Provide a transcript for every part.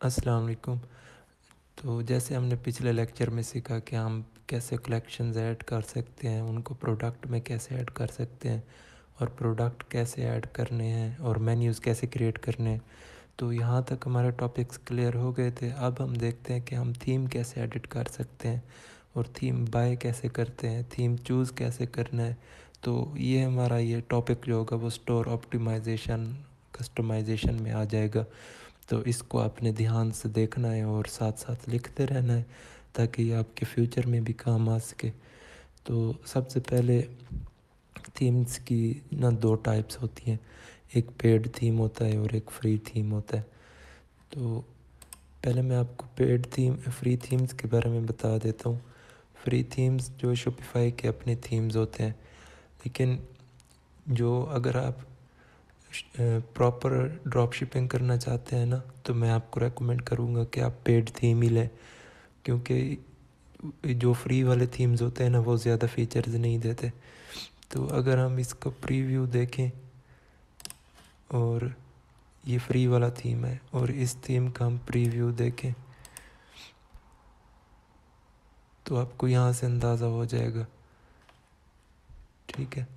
अस्सलाम वालेकुम। तो जैसे हमने पिछले लेक्चर में सीखा कि हम कैसे कलेक्शंस ऐड कर सकते हैं, उनको प्रोडक्ट में कैसे ऐड कर सकते हैं और प्रोडक्ट कैसे ऐड करने हैं और मेन्यूज़ कैसे क्रिएट करने हैं। तो यहाँ तक हमारे टॉपिक्स क्लियर हो गए थे। अब हम देखते हैं कि हम थीम कैसे एडिट कर सकते हैं और थीम बाय कैसे करते हैं, थीम चूज़ कैसे करना है। तो ये हमारा ये टॉपिक जो होगा वो स्टोर ऑप्टिमाइजेशन कस्टमाइजेशन में आ जाएगा। तो इसको आपने ध्यान से देखना है और साथ साथ लिखते रहना है ताकि ये आपके फ्यूचर में भी काम आ सके। तो सबसे पहले थीम्स की ना दो टाइप्स होती हैं, एक पेड थीम होता है और एक फ्री थीम होता है। तो पहले मैं आपको पेड थीम फ्री थीम्स के बारे में बता देता हूँ। फ्री थीम्स जो शॉपिफाई के अपने थीम्स होते हैं, लेकिन जो अगर आप प्रॉपर ड्रॉप शिपिंग करना चाहते हैं ना, तो मैं आपको रेकमेंड करूँगा कि आप पेड थीम ही लें, क्योंकि जो फ्री वाले थीम्स होते हैं ना वो ज़्यादा फीचर्स नहीं देते। तो अगर हम इसको प्रीव्यू देखें और ये फ्री वाला थीम है और इस थीम का हम प्रीव्यू देखें तो आपको यहाँ से अंदाज़ा हो जाएगा। ठीक है,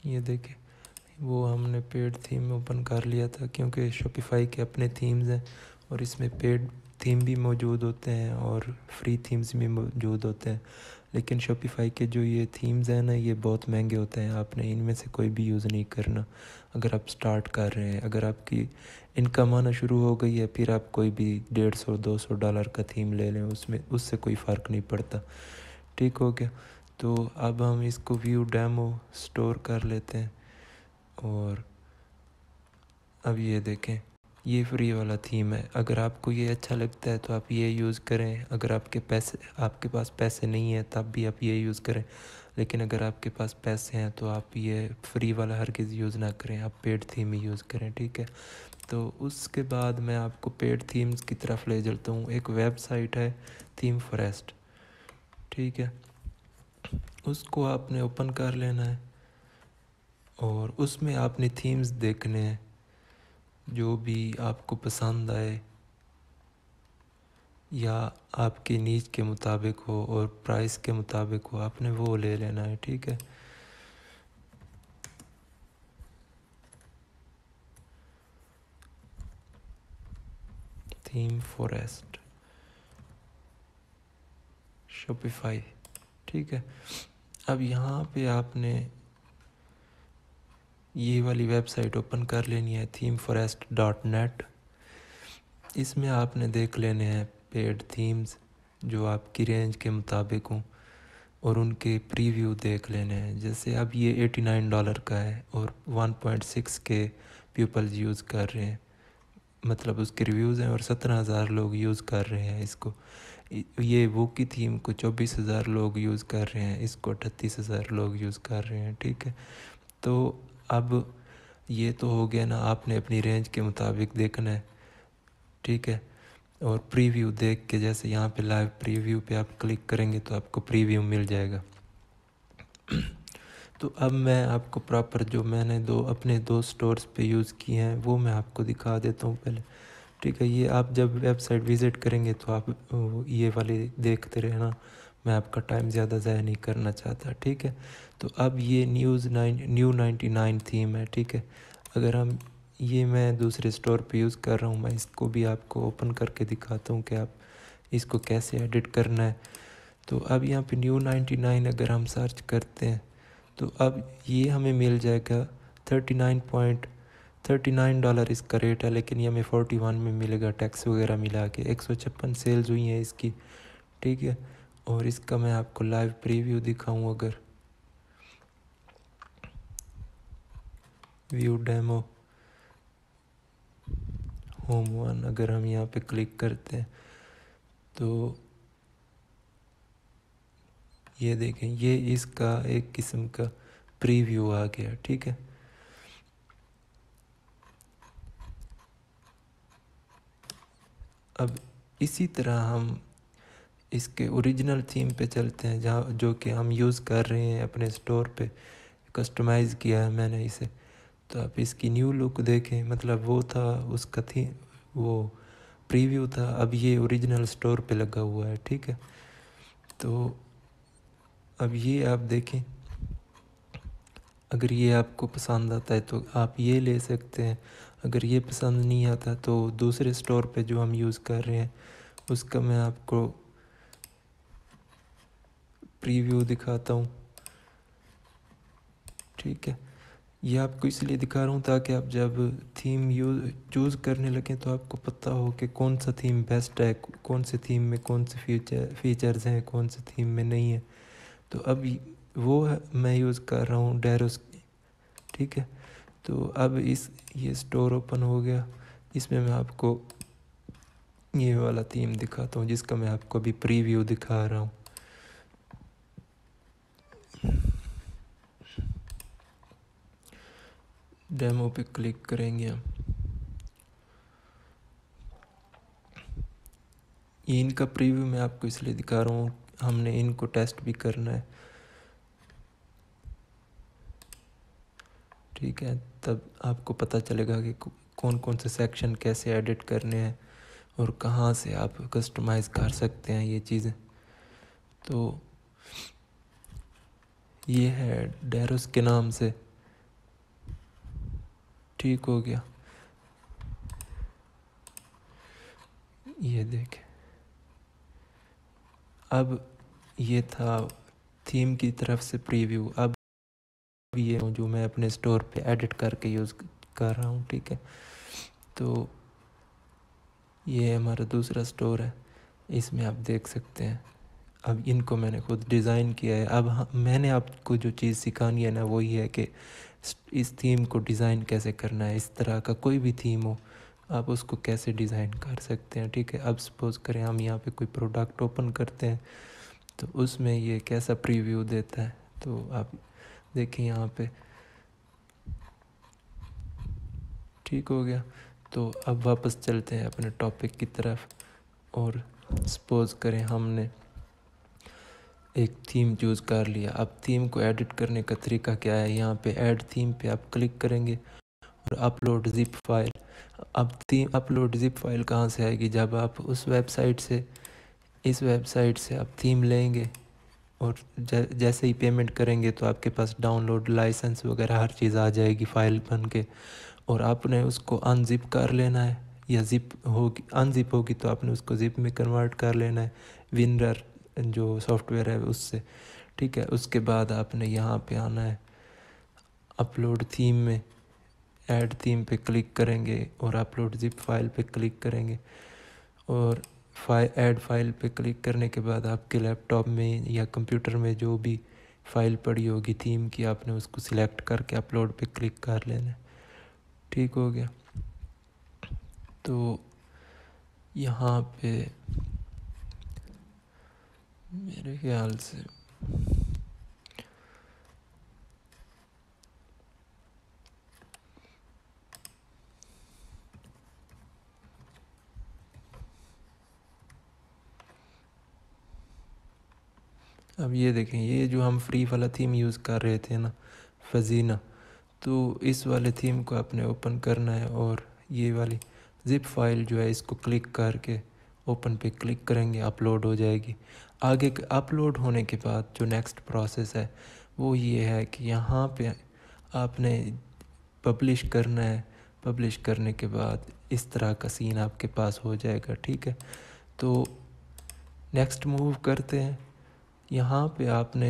ये देखें, वो हमने पेड थीम ओपन कर लिया था क्योंकि शॉपिफाई के अपने थीम्स हैं और इसमें पेड थीम भी मौजूद होते हैं और फ्री थीम्स भी मौजूद होते हैं। लेकिन शॉपिफाई के जो ये थीम्स हैं ना, ये बहुत महंगे होते हैं, आपने इनमें से कोई भी यूज़ नहीं करना। अगर आप स्टार्ट कर रहे हैं, अगर आपकी इनकम आना शुरू हो गई है, फिर आप कोई भी $150-200 का थीम ले लें, उसमें उससे कोई फ़र्क नहीं पड़ता। ठीक हो गया। तो अब हम इसको व्यू डेमो स्टोर कर लेते हैं और अब ये देखें, ये फ्री वाला थीम है। अगर आपको ये अच्छा लगता है तो आप ये यूज़ करें, अगर आपके पास पैसे नहीं है तब भी आप ये यूज़ करें। लेकिन अगर आपके पास पैसे हैं तो आप ये फ्री वाला हरगिज़ यूज़ ना करें, आप पेड थीम ही यूज़ करें। ठीक है, तो उसके बाद मैं आपको पेड थीम्स की तरफ ले चलता हूँ। एक वेबसाइट है थीम फॉरेस्ट, ठीक है, उसको आपने ओपन कर लेना है और उसमें आपने थीम्स देखने हैं जो भी आपको पसंद आए या आपकी नीड के मुताबिक हो और प्राइस के मुताबिक हो, आपने वो ले लेना है। ठीक है, थीम फॉरेस्ट शॉपिफाई। ठीक है, अब यहाँ पे आपने ये वाली वेबसाइट ओपन कर लेनी है, themeforest.net। इसमें आपने देख लेने हैं पेड थीम्स जो आपकी रेंज के मुताबिक हों और उनके प्रीव्यू देख लेने हैं। जैसे अब ये $89 का है और 1.6 के पीपल्स यूज़ कर रहे हैं, मतलब उसके रिव्यूज़ हैं और 17,000 लोग यूज़ कर रहे हैं इसको। ये वो की थीम को 24,000 लोग यूज़ कर रहे हैं, इसको 38,000 लोग यूज़ कर रहे हैं। ठीक है, तो अब ये तो हो गया ना, आपने अपनी रेंज के मुताबिक देखना है। ठीक है, और प्रीव्यू देख के, जैसे यहाँ पे लाइव प्रीव्यू पे आप क्लिक करेंगे तो आपको प्रीव्यू मिल जाएगा। तो अब मैं आपको प्रॉपर जो मैंने अपने दो स्टोर्स पे यूज़ किए हैं वो मैं आपको दिखा देता हूँ पहले। ठीक है, ये आप जब वेबसाइट विज़िट करेंगे तो आप ये वाले देखते रहना, मैं आपका टाइम ज़्यादा ज़ाया नहीं करना चाहता। ठीक है, तो अब ये न्यू 99 थीम है। ठीक है, अगर हम ये मैं दूसरे स्टोर पे यूज़ कर रहा हूँ, मैं इसको भी आपको ओपन करके दिखाता हूँ कि आप इसको कैसे एडिट करना है। तो अब यहाँ पे न्यू 99 अगर हम सर्च करते हैं तो अब ये हमें मिल जाएगा $39 इसका रेट है, लेकिन ये हमें 41 में मिलेगा टैक्स वगैरह मिला के। 156 सेल्स हुई हैं इसकी। ठीक है, और इसका मैं आपको लाइव प्रीव्यू दिखाऊं, अगर व्यू डेमो होम वन अगर हम यहाँ पे क्लिक करते हैं तो ये देखें, ये इसका एक किस्म का प्रीव्यू आ गया। ठीक है, अब इसी तरह हम इसके ओरिजिनल थीम पे चलते हैं, जहाँ जो कि हम यूज़ कर रहे हैं अपने स्टोर पे, कस्टमाइज़ किया है मैंने इसे। तो आप इसकी न्यू लुक देखें, मतलब वो था उसका थी, वो प्रीव्यू था, अब ये ओरिजिनल स्टोर पे लगा हुआ है, ठीक है। तो अब ये आप देखें, अगर ये आपको पसंद आता है तो आप ये ले सकते हैं, अगर ये पसंद नहीं आता तो दूसरे स्टोर पे जो हम यूज़ कर रहे हैं उसका मैं आपको प्रीव्यू दिखाता हूँ, ठीक है। ये आपको इसलिए दिखा रहा हूँ ताकि आप जब थीम चूज़ करने लगें तो आपको पता हो कि कौन सा थीम बेस्ट है, कौन से थीम में कौन से फीचर्स हैं, कौन से थीम में नहीं है। तो अब वो है मैं यूज़ कर रहा हूँ डेरोस, ठीक है। तो अब ये स्टोर ओपन हो गया, इसमें मैं आपको ये वाला थीम दिखाता हूँ जिसका मैं आपको अभी प्रीव्यू दिखा रहा हूँ। डेमो पे क्लिक करेंगे हम। ये इनका प्रीव्यू मैं आपको इसलिए दिखा रहा हूँ, हमने इनको टेस्ट भी करना है, ठीक है। तब आपको पता चलेगा कि कौन कौन से सेक्शन कैसे एडिट करने हैं और कहाँ से आप कस्टमाइज़ कर सकते हैं ये चीज़ें। तो ये है डेरोस के नाम से, ठीक हो गया। ये देखें, अब ये था थीम की तरफ से प्रीव्यू। अब ये जो मैं अपने स्टोर पे एडिट करके यूज़ कर रहा हूँ, ठीक है। तो ये हमारा दूसरा स्टोर है, इसमें आप देख सकते हैं। अब इनको मैंने खुद डिज़ाइन किया है। अब मैंने आपको जो चीज़ सिखानी है ना वो ये है कि इस थीम को डिज़ाइन कैसे करना है। इस तरह का कोई भी थीम हो आप उसको कैसे डिज़ाइन कर सकते हैं, ठीक है। अब सपोज़ करें हम यहाँ पे कोई प्रोडक्ट ओपन करते हैं तो उसमें ये कैसा प्रीव्यू देता है, तो आप देखिए यहाँ पे, ठीक हो गया। तो अब वापस चलते हैं अपने टॉपिक की तरफ, और सपोज़ करें हमने एक थीम चूज़ कर लिया। अब थीम को एडिट करने का तरीका क्या है, यहाँ पे ऐड थीम पे आप क्लिक करेंगे और अपलोड ज़िप फाइल। अब थीम अपलोड ज़िप फाइल कहाँ से आएगी, जब आप उस वेबसाइट से, इस वेबसाइट से आप थीम लेंगे और जैसे ही पेमेंट करेंगे तो आपके पास डाउनलोड लाइसेंस वगैरह हर चीज़ आ जाएगी फाइल बन के, और आपने उसको अनजिप कर लेना है, या जिप होगी, अनजिप होगी तो आपने उसको जिप में कन्वर्ट कर लेना है विनर जो सॉफ्टवेयर है उससे, ठीक है। उसके बाद आपने यहाँ पे आना है अपलोड थीम में, ऐड थीम पे क्लिक करेंगे और अपलोड जिप फाइल पे क्लिक करेंगे, और ऐड फाइल पे क्लिक करने के बाद आपके लैपटॉप में या कंप्यूटर में जो भी फाइल पड़ी होगी थीम की, आपने उसको सिलेक्ट करके अपलोड पे क्लिक कर लेना है, ठीक हो गया। तो यहाँ पे मेरे ख्याल से अब ये देखें, ये जो हम फ्री वाला थीम यूज़ कर रहे थे ना, फजीना, तो इस वाले थीम को आपने ओपन करना है और ये वाली ज़िप फाइल जो है इसको क्लिक करके ओपन पे क्लिक करेंगे, अपलोड हो जाएगी। आगे अपलोड होने के बाद जो नेक्स्ट प्रोसेस है वो ये है कि यहाँ पे आपने पब्लिश करना है। पब्लिश करने के बाद इस तरह का सीन आपके पास हो जाएगा, ठीक है। तो नेक्स्ट मूव करते हैं। यहाँ पे आपने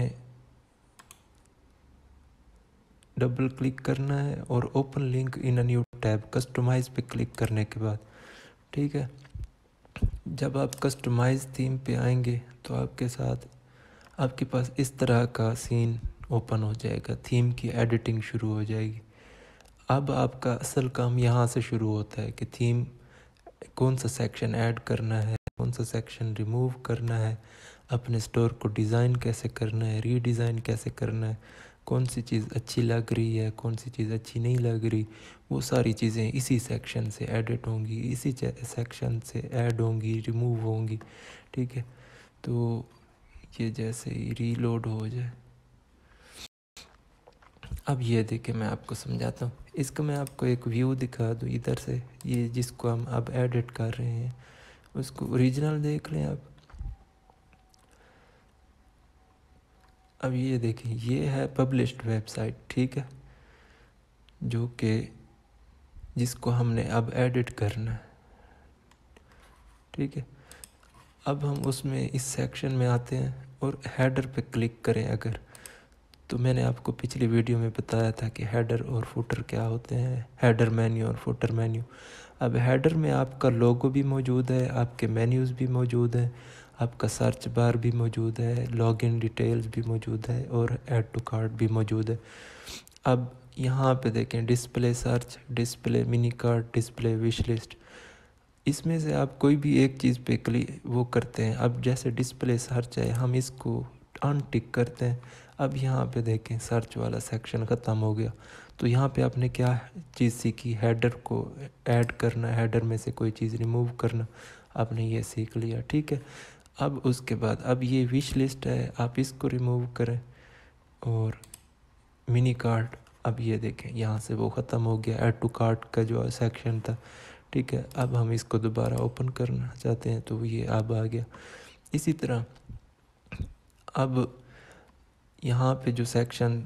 डबल क्लिक करना है और open link in a new tab, customize पे क्लिक करने के बाद, ठीक है। जब आप कस्टमाइज़ थीम पे आएंगे तो आपके साथ आपके पास इस तरह का सीन ओपन हो जाएगा, थीम की एडिटिंग शुरू हो जाएगी। अब आपका असल काम यहाँ से शुरू होता है कि थीम कौन सा सेक्शन ऐड करना है, कौन सा सेक्शन रिमूव करना है, अपने स्टोर को डिज़ाइन कैसे करना है, रीडिज़ाइन कैसे करना है, कौन सी चीज़ अच्छी लग रही है, कौन सी चीज़ अच्छी नहीं लग रही, वो सारी चीज़ें इसी सेक्शन से एडिट होंगी, इसी सेक्शन से ऐड होंगी, रिमूव होंगी। ठीक है, तो ये जैसे ही रीलोड हो जाए, अब ये देखिए मैं आपको समझाता हूँ। इसका मैं आपको एक व्यू दिखा दूँ इधर से, ये जिसको हम अब एडिट कर रहे हैं उसको ओरिजिनल देख लें आप। अब ये देखें, ये है पब्लिश्ड वेबसाइट, ठीक है, जो कि जिसको हमने अब एडिट करना है। ठीक है, अब हम उसमें इस सेक्शन में आते हैं और हेडर पे क्लिक करें अगर, तो मैंने आपको पिछली वीडियो में बताया था कि हेडर और फुटर क्या होते हैं, हेडर मेन्यू और फुटर मेन्यू। अब हेडर में आपका लोगो भी मौजूद है, आपके मेन्यूज़ भी मौजूद हैं, आपका सर्च बार भी मौजूद है, लॉगिन डिटेल्स भी मौजूद है और ऐड टू कार्ट भी मौजूद है। अब यहाँ पे देखें, display search, display mini cart, display wish list, इसमें से आप कोई भी एक चीज़ पे क्लिक वो करते हैं। अब जैसे डिस्प्ले सर्च है, हम इसको अनटिक करते हैं। अब यहाँ पे देखें, सर्च वाला सेक्शन ख़त्म हो गया। तो यहाँ पे आपने क्या चीज़ सीखी, हेडर को ऐड करना, हेडर में से कोई चीज़ रिमूव करना, आपने ये सीख लिया। ठीक है, अब उसके बाद अब ये विश लिस्ट है, आप इसको रिमूव करें। और मिनी कार्ट, अब ये देखें यहाँ से वो ख़त्म हो गया, ऐड टू कार्ट का जो सेक्शन था। ठीक है, अब हम इसको दोबारा ओपन करना चाहते हैं तो ये अब आ गया। इसी तरह अब यहाँ पे जो सेक्शन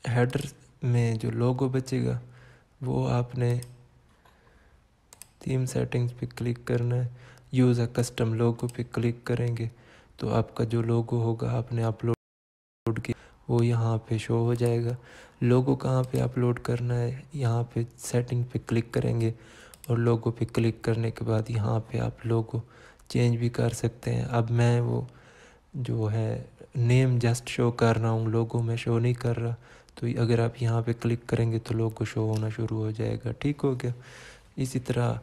हेडर में जो लोगो बचेगा वो आपने थीम सेटिंग्स पे क्लिक करना है, यूज़ अ कस्टम लोगो पे क्लिक करेंगे तो आपका जो लोगो होगा आपने अपलोड किया वो यहाँ पे शो हो जाएगा। लोगो कहाँ पे अपलोड करना है, यहाँ पे सेटिंग पे क्लिक करेंगे और लोगो पे क्लिक करने के बाद यहाँ पे आप लोगो चेंज भी कर सकते हैं। अब मैं वो जो है नेम जस्ट शो कर रहा हूँ, लोगो में शो नहीं कर रहा, तो अगर आप यहाँ पे क्लिक करेंगे तो लोगो शो होना शुरू हो जाएगा। ठीक हो गया। इसी तरह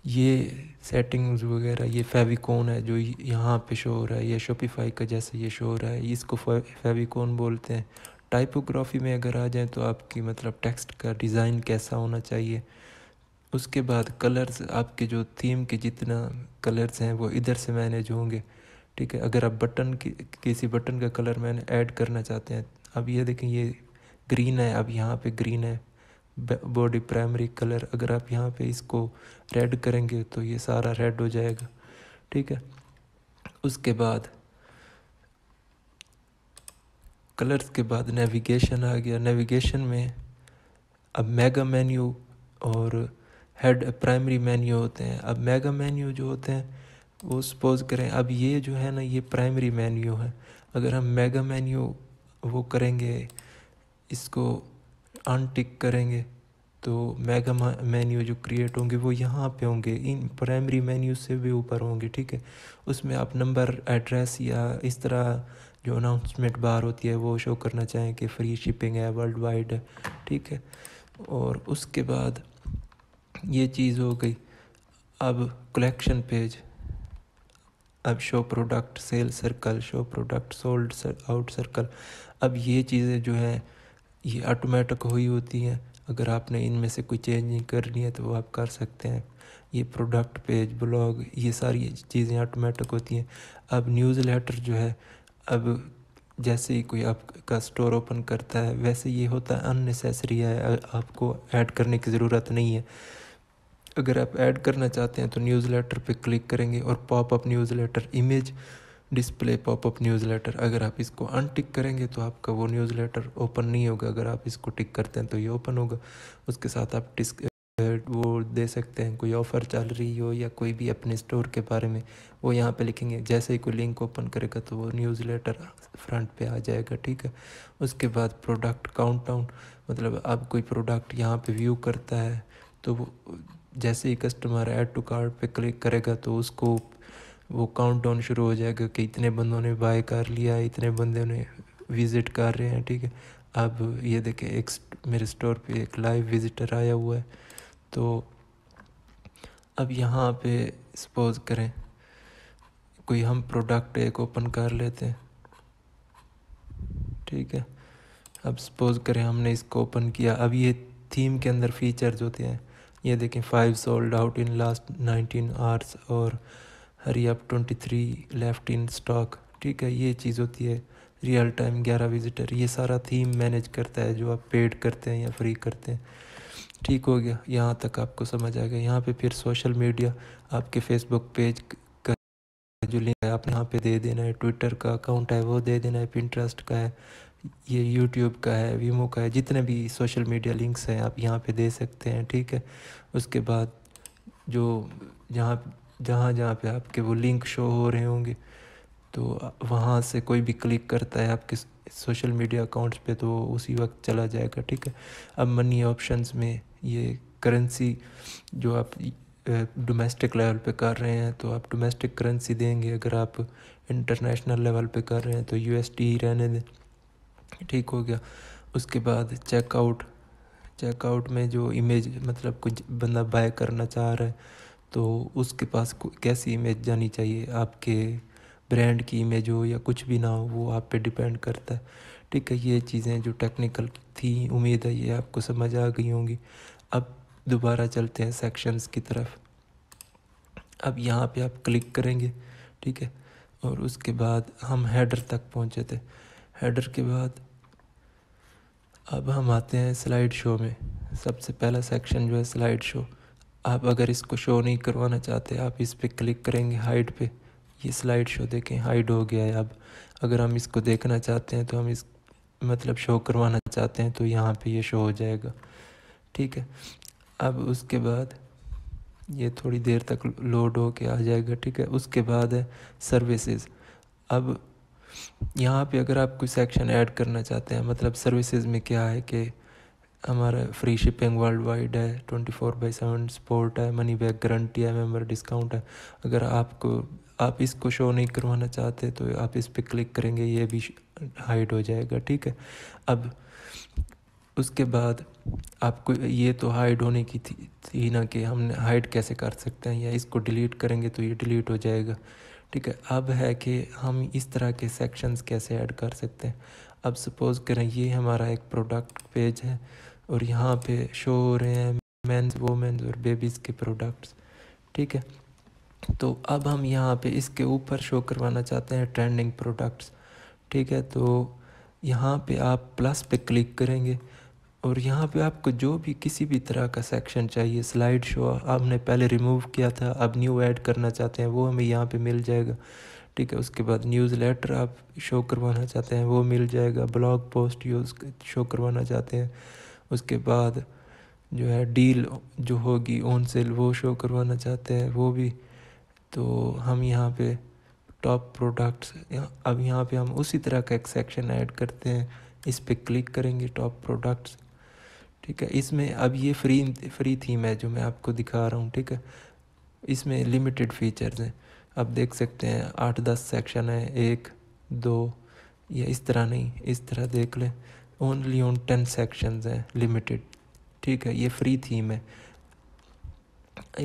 ये सेटिंग्स वगैरह, ये फेविकोन है जो यहाँ पे शो हो रहा है, ये शॉपिफाई का जैसे ये शो हो रहा है, इसको फेविकोन बोलते हैं। टाइपोग्राफी में अगर आ जाए तो आपकी मतलब टेक्स्ट का डिज़ाइन कैसा होना चाहिए। उसके बाद कलर्स, आपके जो थीम के जितना कलर्स हैं वो इधर से मैनेज होंगे। ठीक है, अगर आप बटन की किसी बटन का कलर मैंने ऐड करना चाहते हैं, अब ये देखें ये ग्रीन है, अब यहाँ पे ग्रीन है बॉडी प्राइमरी कलर, अगर आप यहाँ पे इसको रेड करेंगे तो ये सारा रेड हो जाएगा। ठीक है, उसके बाद कलर्स के बाद नेविगेशन आ गया। नेविगेशन में अब मेगा मेन्यू और हेड प्राइमरी मेन्यू होते हैं। अब मेगा मेन्यू जो होते हैं वो सपोज करें, अब ये जो है ना ये प्राइमरी मेन्यू है, अगर हम मेगा मेन्यू वो करेंगे, इसको अनटिक करेंगे तो मेगा मेन्यू जो क्रिएट होंगे वो यहाँ पे होंगे, इन प्राइमरी मेन्यू से भी ऊपर होंगे। ठीक है, उसमें आप नंबर, एड्रेस या इस तरह जो अनाउंसमेंट बार होती है वो शो करना चाहें कि फ्री शिपिंग है, वर्ल्ड वाइड है। ठीक है, और उसके बाद ये चीज़ हो गई। अब कलेक्शन पेज, अब show product sale circle, show product sold out circle, अब ये चीज़ें जो हैं ये ऑटोमेटिक हुई होती हैं। अगर आपने इनमें से कोई चेंजिंग करनी है तो वो आप कर सकते हैं। ये प्रोडक्ट पेज, ब्लॉग, ये सारी चीज़ें ऑटोमेटिक होती हैं। अब न्यूज़लेटर जो है, अब जैसे ही कोई आपका स्टोर ओपन करता है वैसे ये होता है अननेसेसरी है, आपको ऐड करने की ज़रूरत नहीं है। अगर आप ऐड करना चाहते हैं तो न्यूज़लेटर पे क्लिक करेंगे और popup newsletter, image display popup newsletter, अगर आप इसको अनटिक करेंगे तो आपका वो न्यूज़लेटर ओपन नहीं होगा, अगर आप इसको टिक करते हैं तो ये ओपन होगा। उसके साथ आप वो दे सकते हैं, कोई ऑफ़र चल रही हो या कोई भी अपने स्टोर के बारे में वो यहाँ पे लिखेंगे। जैसे ही कोई लिंक ओपन करेगा तो वो न्यूज़लेटर फ्रंट पे आ जाएगा। ठीक है, उसके बाद प्रोडक्ट काउंटडाउन, मतलब अब कोई प्रोडक्ट यहाँ पे व्यू करता है तो वो जैसे ही कस्टमर ऐड टू कार्ट पे क्लिक करेगा तो उसको वो काउंटडाउन शुरू हो जाएगा कि इतने बंदों ने बाय कर लिया, इतने बंदों ने विज़िट कर रहे हैं। ठीक है, अब ये देखें एक मेरे स्टोर पे एक लाइव विज़िटर आया हुआ है। तो अब यहाँ पे सपोज करें कोई हम प्रोडक्ट एक ओपन कर लेते हैं, ठीक है। अब सपोज करें हमने इसको ओपन किया, अब ये थीम के अंदर फीचर्स होते हैं, ये देखें 5 sold out in last 19 hours और hurry up 23 left in stock. ठीक है, ये चीज़ होती है। रियल टाइम 11 विजिटर, ये सारा थीम मैनेज करता है जो आप पेड करते हैं या फ्री करते हैं। ठीक हो गया, यहाँ तक आपको समझ आ गया। यहाँ पे फिर सोशल मीडिया, आपके फेसबुक पेज का जो लिंक है आप यहाँ पे दे देना है, ट्विटर का अकाउंट है वो दे देना है, पिंटरेस्ट का है, ये यूट्यूब का है, वीमो का है, जितने भी सोशल मीडिया लिंक्स हैं आप यहाँ पे दे सकते हैं। ठीक है, उसके बाद जो जहाँ जहाँ जहाँ पे आपके वो लिंक शो हो रहे होंगे तो वहाँ से कोई भी क्लिक करता है आपके सोशल मीडिया अकाउंट्स पे तो उसी वक्त चला जाएगा। ठीक है, अब मनी ऑप्शंस में ये करेंसी जो आप डोमेस्टिक लेवल पे कर रहे हैं तो आप डोमेस्टिक करेंसी देंगे, अगर आप इंटरनेशनल लेवल पे कर रहे हैं तो यूएसडी ही रहने दें। ठीक हो गया, उसके बाद चेकआउट में जो इमेज, मतलब कुछ बंदा बाय करना चाह रहा है तो उसके पास कैसी इमेज जानी चाहिए, आपके ब्रांड की इमेज हो या कुछ भी ना हो, वो आप पे डिपेंड करता है। ठीक है, ये चीज़ें जो टेक्निकल थी, उम्मीद है ये आपको समझ आ गई होंगी। अब दोबारा चलते हैं सेक्शंस की तरफ। अब यहाँ पे आप क्लिक करेंगे, ठीक है, और उसके बाद हम हेडर तक पहुँचे थे। हेडर के बाद अब हम आते हैं स्लाइड शो में। सबसे पहला सेक्शन जो है स्लाइड शो। आप अगर इसको शो नहीं करवाना चाहते आप इस पे क्लिक करेंगे हाइड पे, ये स्लाइड शो देखें हाइड हो गया है। अब अगर हम इसको देखना चाहते हैं तो हम इस मतलब शो करवाना चाहते हैं तो यहाँ पे ये शो हो जाएगा। ठीक है, अब उसके बाद ये थोड़ी देर तक लोड हो के आ जाएगा। ठीक है, उसके बाद है सर्विसेज। अब यहाँ पे अगर आप कोई सेक्शन ऐड करना चाहते हैं, मतलब सर्विसेज में क्या है कि हमारा फ्री शिपिंग वर्ल्ड वाइड है, 24/7 सपोर्ट है, मनी बैक गारंटी है, मेंबर डिस्काउंट है। अगर आप इसको शो नहीं करवाना चाहते तो आप इस पर क्लिक करेंगे, ये भी हाइड हो जाएगा। ठीक है, अब उसके बाद आपको ये तो हाइड होने की थी ना कि हमने हाइड कैसे कर सकते हैं, या इसको डिलीट करेंगे तो ये डिलीट हो जाएगा। ठीक है, अब है कि हम इस तरह के सेक्शंस कैसे ऐड कर सकते हैं। अब सपोज़ करें ये हमारा एक प्रोडक्ट पेज है और यहाँ पे शो हो रहे हैं मेंस, वोमेंस और बेबीज़ के प्रोडक्ट्स। ठीक है, तो अब हम यहाँ पे इसके ऊपर शो करवाना चाहते हैं ट्रेंडिंग प्रोडक्ट्स। ठीक है, तो यहाँ पे आप प्लस पे क्लिक करेंगे और यहाँ पे आपको जो भी किसी भी तरह का सेक्शन चाहिए, स्लाइड शो आपने पहले रिमूव किया था, अब न्यू ऐड करना चाहते हैं वो हमें यहाँ पे मिल जाएगा। ठीक है, उसके बाद न्यूज़लेटर आप शो करवाना चाहते हैं वो मिल जाएगा, ब्लॉग पोस्ट यूज़ शो करवाना चाहते हैं, उसके बाद जो है डील जो होगी ऑन सेल वो शो करवाना चाहते हैं वो भी। तो हम यहाँ पे टॉप प्रोडक्ट्स, अब यहाँ पे हम उसी तरह का एक सेक्शन ऐड करते हैं, इस पे क्लिक करेंगे टॉप प्रोडक्ट्स। ठीक है, इसमें अब ये फ्री थीम है जो मैं आपको दिखा रहा हूँ। ठीक है, इसमें लिमिटेड फीचर्स हैं, आप देख सकते हैं 8-10 सेक्शन है, 1-2, या इस तरह नहीं, इस तरह देख लें, ओनली ऑन 10 सेक्शंस हैं लिमिटेड। ठीक है, ये फ्री थीम है,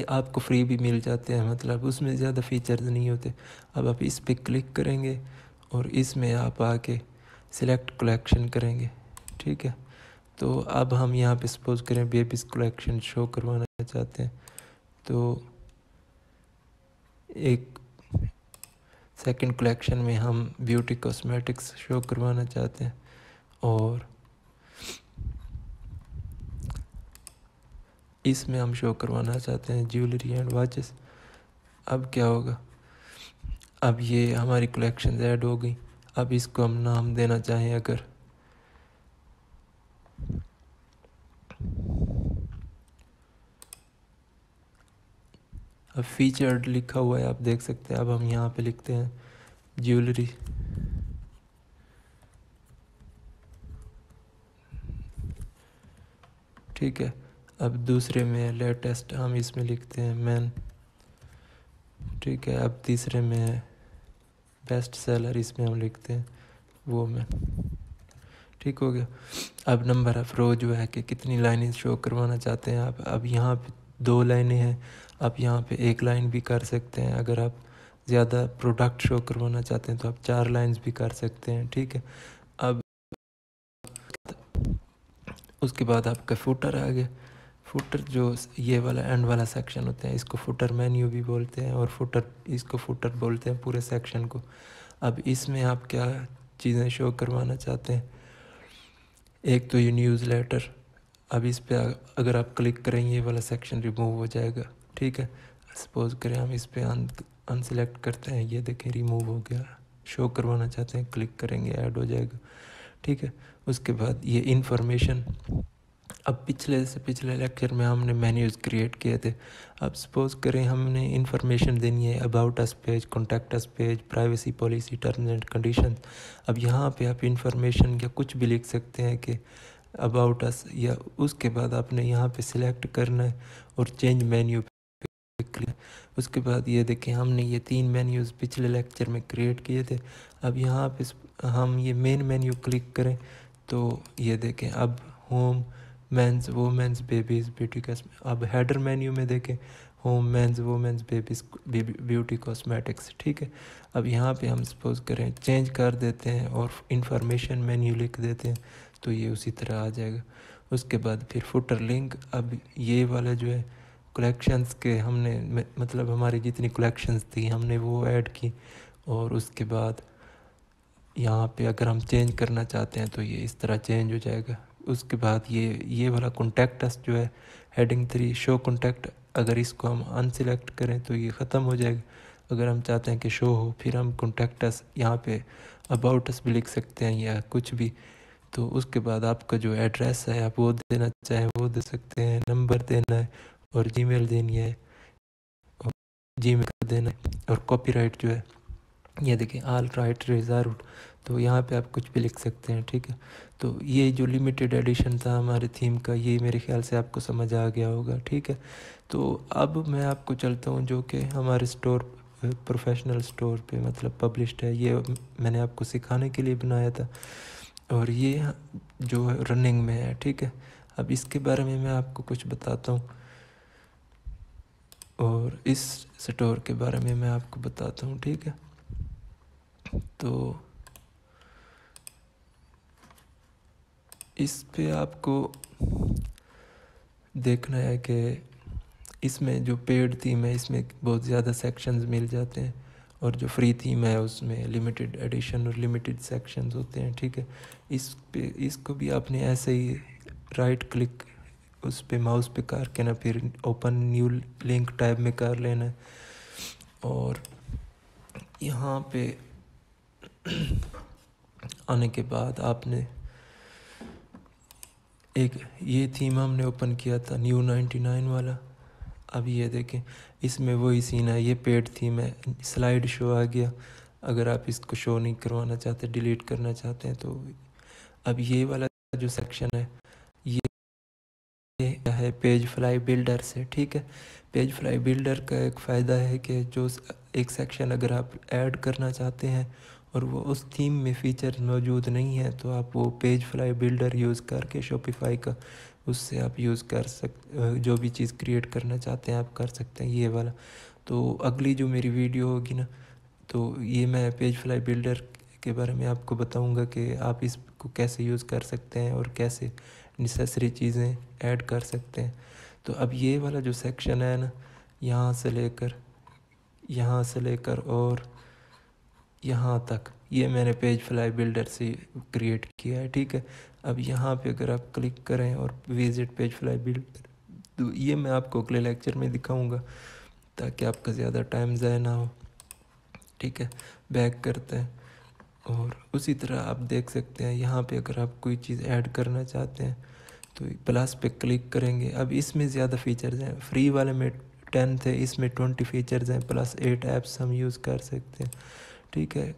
आपको फ्री भी मिल जाते हैं, मतलब उसमें ज़्यादा फीचर्स नहीं होते। अब आप इस पे क्लिक करेंगे और इसमें आप आके सिलेक्ट कलेक्शन करेंगे। ठीक है, तो अब हम यहाँ पे सपोज करें बेबीज़ कलेक्शन शो करवाना चाहते हैं तो एक सेकंड कलेक्शन में हम ब्यूटी कॉस्मेटिक्स शो करवाना चाहते हैं और इसमें हम शो करवाना चाहते हैं ज्वेलरी एंड वॉचेस। अब क्या होगा, अब ये हमारी कलेक्शन ऐड हो गई। अब इसको हम नाम देना चाहें अगर, अब फीचर्ड लिखा हुआ है आप देख सकते हैं, अब हम यहाँ पे लिखते हैं ज्वेलरी। ठीक है, अब दूसरे में लेटेस्ट हम इसमें लिखते हैं मैन। ठीक है, अब तीसरे में है बेस्ट सेलर, इसमें हम लिखते हैं वो मैन। ठीक हो गया, अब नंबर ऑफ रो जो है कि कितनी लाइनें शो करवाना चाहते हैं आप। अब यहाँ पे 2 लाइनें हैं, आप यहाँ पे 1 लाइन भी कर सकते हैं। अगर आप ज़्यादा प्रोडक्ट शो करवाना चाहते हैं तो आप 4 लाइन्स भी कर सकते हैं। ठीक है, अब उसके बाद आपका फुटर आ गया। फुटर जो ये वाला एंड वाला सेक्शन होता है इसको फुटर मेन्यू भी बोलते हैं, और इसको फुटर बोलते हैं पूरे सेक्शन को। अब इसमें आप क्या चीज़ें शो करवाना चाहते हैं, एक तो ये न्यूज़लेटर। अब इस पे अगर आप क्लिक करेंगे ये वाला सेक्शन रिमूव हो जाएगा, ठीक है। सपोज करें हम इस पे अनसेलेक्ट करते हैं, ये देखें रिमूव हो गया। शो करवाना चाहते हैं, क्लिक करेंगे ऐड हो जाएगा, ठीक है। उसके बाद ये इन्फॉर्मेशन, अब पिछले लेक्चर में हमने मेन्यूज़ क्रिएट किए थे। अब सपोज करें हमने इन्फॉर्मेशन देनी है about us page, contact us page, privacy policy, terms and condition. अब यहाँ पे आप इन्फॉर्मेशन या कुछ भी लिख सकते हैं कि अबाउट अस, या उसके बाद आपने यहाँ पे सिलेक्ट करना है और चेंज मेन्यू पे क्लिक। उसके बाद ये देखें हमने ये 3 मेन्यूज़ पिछले लेक्चर में क्रिएट किए थे। अब यहाँ पे हम ये मेन मेन्यू क्लिक करें तो ये देखें अब home, men's, women's, babies, beauty cosmetics. अब हेडर मेन्यू में देखें home, men's, women's, babies, beauty cosmetics, ठीक है। अब यहाँ पे हम सपोज करें चेंज कर देते हैं और इंफॉर्मेशन मेन्यू लिख देते हैं, तो ये उसी तरह आ जाएगा। उसके बाद फिर फुटर लिंक। अब ये वाला जो है कलेक्शंस के हमने मतलब हमारी जितनी कलेक्शंस थी हमने वो ऐड की, और उसके बाद यहाँ पे अगर हम चेंज करना चाहते हैं तो ये इस तरह चेंज हो जाएगा। उसके बाद ये वाला कॉन्टैक्ट अस जो है हेडिंग 3 शो कॉन्टैक्ट, अगर इसको हम अनसिलेक्ट करें तो ये ख़त्म हो जाएगा। अगर हम चाहते हैं कि शो हो, फिर हम कॉन्टैक्ट अस यहाँ पे अबाउट अस भी लिख सकते हैं या कुछ भी। तो उसके बाद आपका जो एड्रेस है आप वो देना चाहें वो दे सकते हैं, नंबर देना है और जीमेल देनी है और जीमेल देना है। और कॉपीराइट जो है ये देखिए ऑल राइट रिजर्व्ड, तो यहाँ पे आप कुछ भी लिख सकते हैं, ठीक है। तो ये जो लिमिटेड एडिशन था हमारे थीम का, ये मेरे ख्याल से आपको समझ आ गया होगा, ठीक है। तो अब मैं आपको चलता हूँ जो कि हमारे स्टोर, प्रोफेशनल स्टोर पे मतलब पब्लिश्ड है। ये मैंने आपको सिखाने के लिए बनाया था और ये जो है रनिंग में है, ठीक है। अब इसके बारे में मैं आपको कुछ बताता हूँ और इस स्टोर के बारे में मैं आपको बताता हूँ, ठीक है। तो इस पे आपको देखना है कि इसमें जो पेड थीम है इसमें बहुत ज़्यादा सेक्शंस मिल जाते हैं, और जो फ्री थीम है उसमें लिमिटेड एडिशन और लिमिटेड सेक्शंस होते हैं, ठीक है। इस पे इसको भी आपने ऐसे ही राइट क्लिक उस पे माउस पे करके ना फिर ओपन न्यू लिंक टाइप में कर लेना है, और यहाँ पे आने के बाद आपने एक ये थीम हमने ओपन किया था न्यू 99 वाला। अब ये देखें इसमें वही सीन है, ये पेड थीम है, स्लाइड शो आ गया। अगर आप इसको शो नहीं करवाना चाहते, डिलीट करना चाहते हैं तो अब ये वाला जो सेक्शन है ये है पेज फ्लाई बिल्डर से, ठीक है। पेज फ्लाई बिल्डर का एक फ़ायदा है कि जो एक सेक्शन अगर आप ऐड करना चाहते हैं और वो उस थीम में फ़ीचर मौजूद नहीं है तो आप वो पेज फ्लाई बिल्डर यूज़ करके शॉपिफाई का उससे आप यूज़ कर जो भी चीज़ क्रिएट करना चाहते हैं आप कर सकते हैं ये वाला। तो अगली जो मेरी वीडियो होगी ना, तो ये मैं पेज फ्लाई बिल्डर के बारे में आपको बताऊंगा कि आप इसको कैसे यूज़ कर सकते हैं और कैसे नेसेसरी चीज़ें ऐड कर सकते हैं। तो अब ये वाला जो सेक्शन है ना, यहाँ से लेकर और यहाँ तक ये मैंने पेज फ्लाई बिल्डर से क्रिएट किया है, ठीक है। अब यहाँ पे अगर आप क्लिक करें और विजिट पेज फ्लाई बिल्डर, तो ये मैं आपको अगले लेक्चर में दिखाऊंगा ताकि आपका ज़्यादा टाइम ज़ाया ना हो, ठीक है। बैक करते हैं और उसी तरह आप देख सकते हैं यहाँ पे अगर आप कोई चीज़ ऐड करना चाहते हैं तो प्लस पे क्लिक करेंगे। अब इसमें ज़्यादा फीचर्स हैं, फ्री वाले में 10 थे, इसमें 20 फीचर्स हैं प्लस 8 ऐप्स हम यूज़ कर सकते हैं, ठीक है।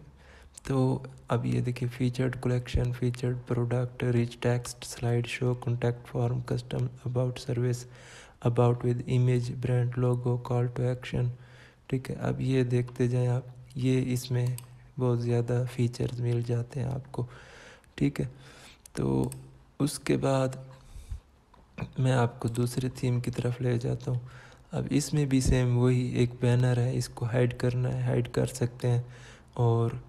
तो अब ये देखिए featured collection, featured product, rich text, slide show, contact form, custom about service, about with image, brand logo, call to action, ठीक है। अब ये देखते जाएं आप, ये इसमें बहुत ज़्यादा फीचर्स मिल जाते हैं आपको, ठीक है। तो उसके बाद मैं आपको दूसरे थीम की तरफ ले जाता हूँ। अब इसमें भी सेम वही एक बैनर है, इसको हाइड करना है, हाइड कर सकते हैं। और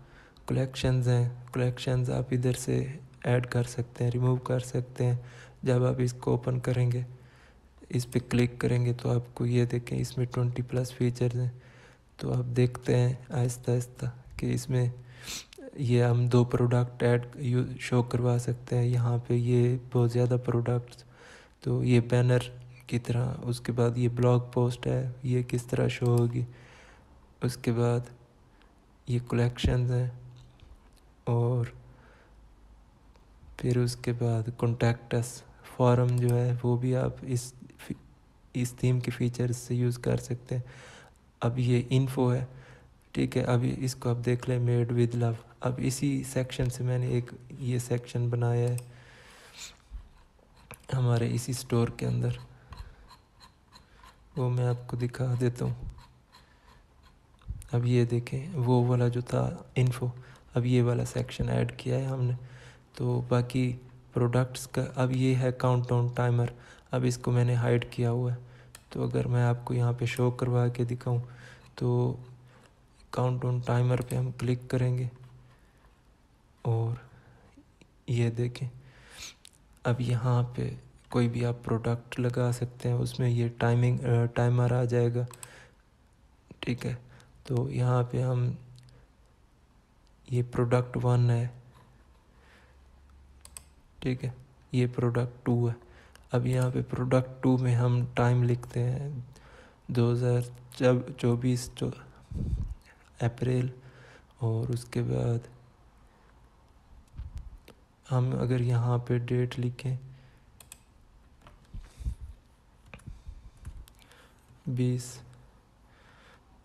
कलेक्शंस हैं, कलेक्शंस आप इधर से ऐड कर सकते हैं, रिमूव कर सकते हैं। जब आप इसको ओपन करेंगे, इस पे क्लिक करेंगे तो आपको ये देखें इसमें 20+ फीचर्स हैं। तो आप देखते हैं आहिस्ता आहिस्ता कि इसमें ये हम 2 प्रोडक्ट ऐड शो करवा सकते हैं। यहाँ पे ये बहुत ज़्यादा प्रोडक्ट्स, तो ये बैनर की तरह। उसके बाद ये ब्लॉग पोस्ट है, ये किस तरह शो होगी। उसके बाद ये कलेक्शंस हैं, और फिर उसके बाद कॉन्टैक्ट अस फॉरम जो है वो भी आप इस थीम के फीचर्स से यूज़ कर सकते हैं। अब ये इन्फो है, ठीक है। अभी इसको आप देख लें, मेड विद लव। अब इसी सेक्शन से मैंने एक ये सेक्शन बनाया है हमारे इसी स्टोर के अंदर, वो मैं आपको दिखा देता हूँ। अब ये देखें, वो वाला जो था इन्फो, अब ये वाला सेक्शन ऐड किया है हमने। तो बाकी प्रोडक्ट्स का अब ये है काउंटडाउन टाइमर। अब इसको मैंने हाइड किया हुआ है। तो अगर मैं आपको यहाँ पे शो करवा के दिखाऊं, तो काउंटडाउन टाइमर पे हम क्लिक करेंगे और ये देखें, अब यहाँ पे कोई भी आप प्रोडक्ट लगा सकते हैं, उसमें ये टाइमर आ जाएगा, ठीक है। तो यहाँ पे हम ये प्रोडक्ट 1 है, ठीक है, ये प्रोडक्ट 2 है। अब यहाँ पे प्रोडक्ट 2 में हम टाइम लिखते हैं 2024 अप्रैल, और उसके बाद हम अगर यहाँ पे डेट लिखें 20,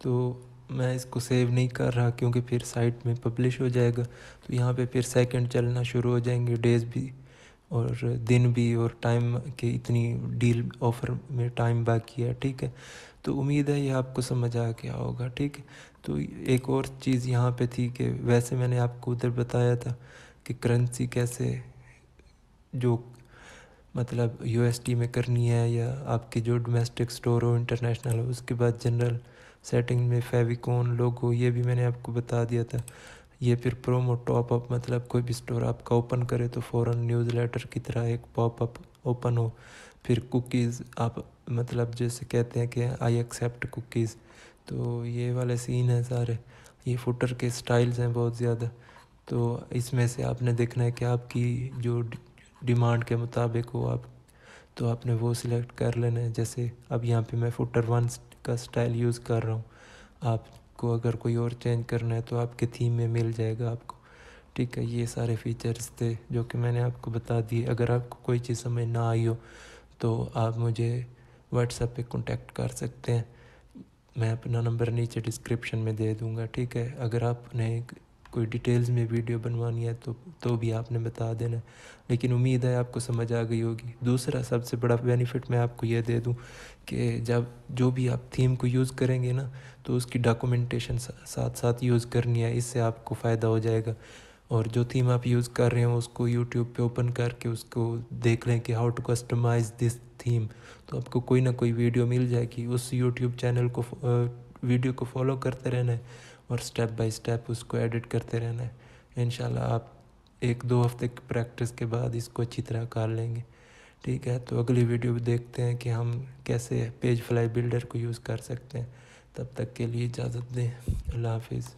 तो मैं इसको सेव नहीं कर रहा क्योंकि फिर साइट में पब्लिश हो जाएगा। तो यहाँ पे फिर सेकंड चलना शुरू हो जाएंगे, डेज भी और दिन भी, और टाइम के इतनी डील ऑफ़र में टाइम बाकी है, ठीक है। तो उम्मीद है ये आपको समझ आ गया होगा, ठीक है। तो एक और चीज़ यहाँ पे थी कि वैसे मैंने आपको उधर बताया था कि करेंसी कैसे जो मतलब यूएसडी में करनी है, या आपकी जो डोमेस्टिक स्टोर हो, इंटरनेशनल हो। उसके बाद जनरल सेटिंग में फेविकॉन लोगो, ये भी मैंने आपको बता दिया था। ये फिर प्रोमो टॉपअप, मतलब कोई भी स्टोर आपका ओपन करे तो फ़ौरन न्यूज़लेटर की तरह एक पॉपअप ओपन हो। फिर कुकीज़ आप मतलब जैसे कहते हैं कि आई एक्सेप्ट कुकीज़, तो ये वाले सीन हैं सारे। ये फुटर के स्टाइल्स हैं बहुत ज़्यादा, तो इसमें से आपने देखना है कि आपकी जो डिमांड के मुताबिक हो आप, तो आपने वो सिलेक्ट कर लेना है। जैसे अब यहाँ पे मैं फुटर 1 का स्टाइल यूज़ कर रहा हूँ, आपको अगर कोई और चेंज करना है तो आपके थीम में मिल जाएगा आपको, ठीक है। ये सारे फीचर्स थे जो कि मैंने आपको बता दिए। अगर आपको कोई चीज़ समझ ना आई हो तो आप मुझे व्हाट्सएप पे कांटेक्ट कर सकते हैं। मैं अपना नंबर नीचे डिस्क्रिप्शन में दे दूँगा, ठीक है। अगर आपने कोई डिटेल्स में वीडियो बनवानी है तो भी आपने बता देना, लेकिन उम्मीद है आपको समझ आ गई होगी। दूसरा सबसे बड़ा बेनिफिट मैं आपको ये दे दूं कि जब जो भी आप थीम को यूज़ करेंगे ना, तो उसकी डॉक्यूमेंटेशन साथ साथ यूज़ करनी है, इससे आपको फ़ायदा हो जाएगा। और जो थीम आप यूज़ कर रहे हो उसको यूट्यूब पे ओपन करके उसको देख लें कि how to customize this theme, तो आपको कोई ना कोई वीडियो मिल जाएगी। उस यूट्यूब चैनल को वीडियो को फॉलो करते रहना है और स्टेप बाय स्टेप उसको एडिट करते रहना है। इंशाल्लाह आप 1-2 हफ्ते की प्रैक्टिस के बाद इसको अच्छी तरह कर लेंगे, ठीक है। तो अगली वीडियो में देखते हैं कि हम कैसे पेज फ्लाई बिल्डर को यूज़ कर सकते हैं। तब तक के लिए इजाज़त दें। अल्लाह हाफिज़।